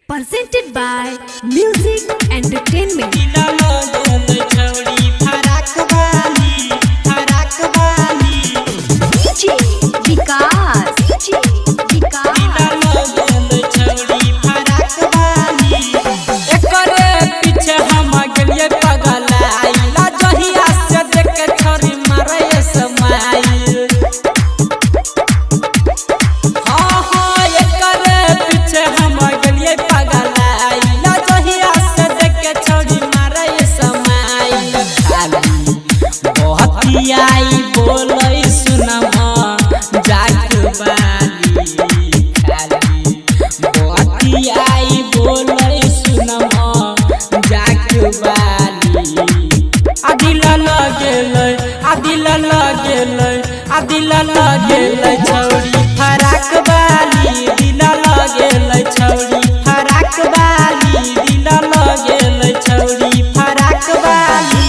presented by Music Entertainment. DJ Vikas. आई बोलै सुनमा जाग बाली खाली बती आई बोलै सुनमा जाग बाली आदिला लगेलै छौरी फराक बाली दिला लगेलै छौरी फराक बाली दिला लगेलै छौरी फराक बाली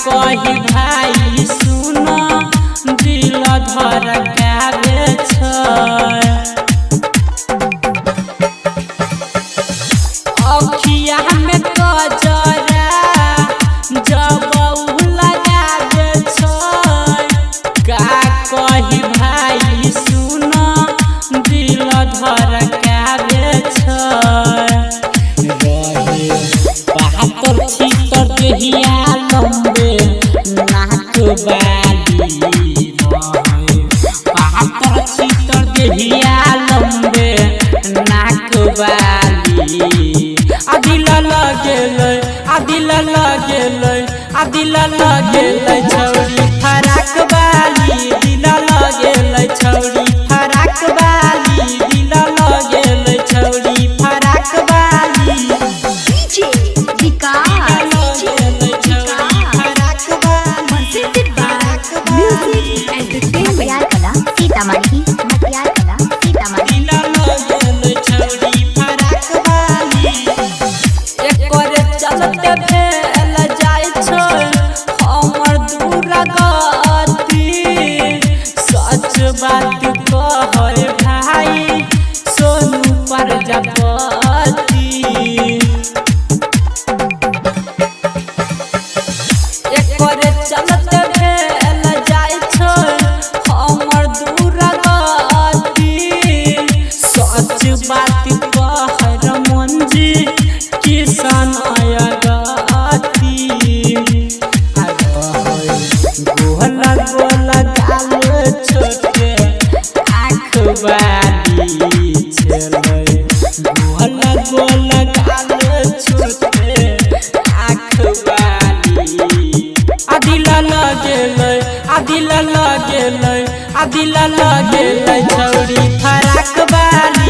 कही भाई सुन दिल धड़कावे अखिया में कजरा जब लगावे का कही भाई सुन दिल धड़कावे बहातर छीतर देहिया लंबे नाक बाली बहातर छीतर देहिया लंबे नाक बाली आदिला लगेलै छौरी फराक बाली दिला लगेलै छौरी फराक बाली दिला लगेलै छौरी फराक बाली DJ Vikas. Presented by Music Entertainment. चलते भेल जाय छै हमर दूर गति सच बात कहै भाई सोनू प्रजापति चलते भेल जाय छै हमर दूर गति सच बात कहै मंजी किसान गोला गाल छोटे आँख बाली छलै गोला गाल छोटे आँख बाली आदिला लगेलै छौरी फराक बाली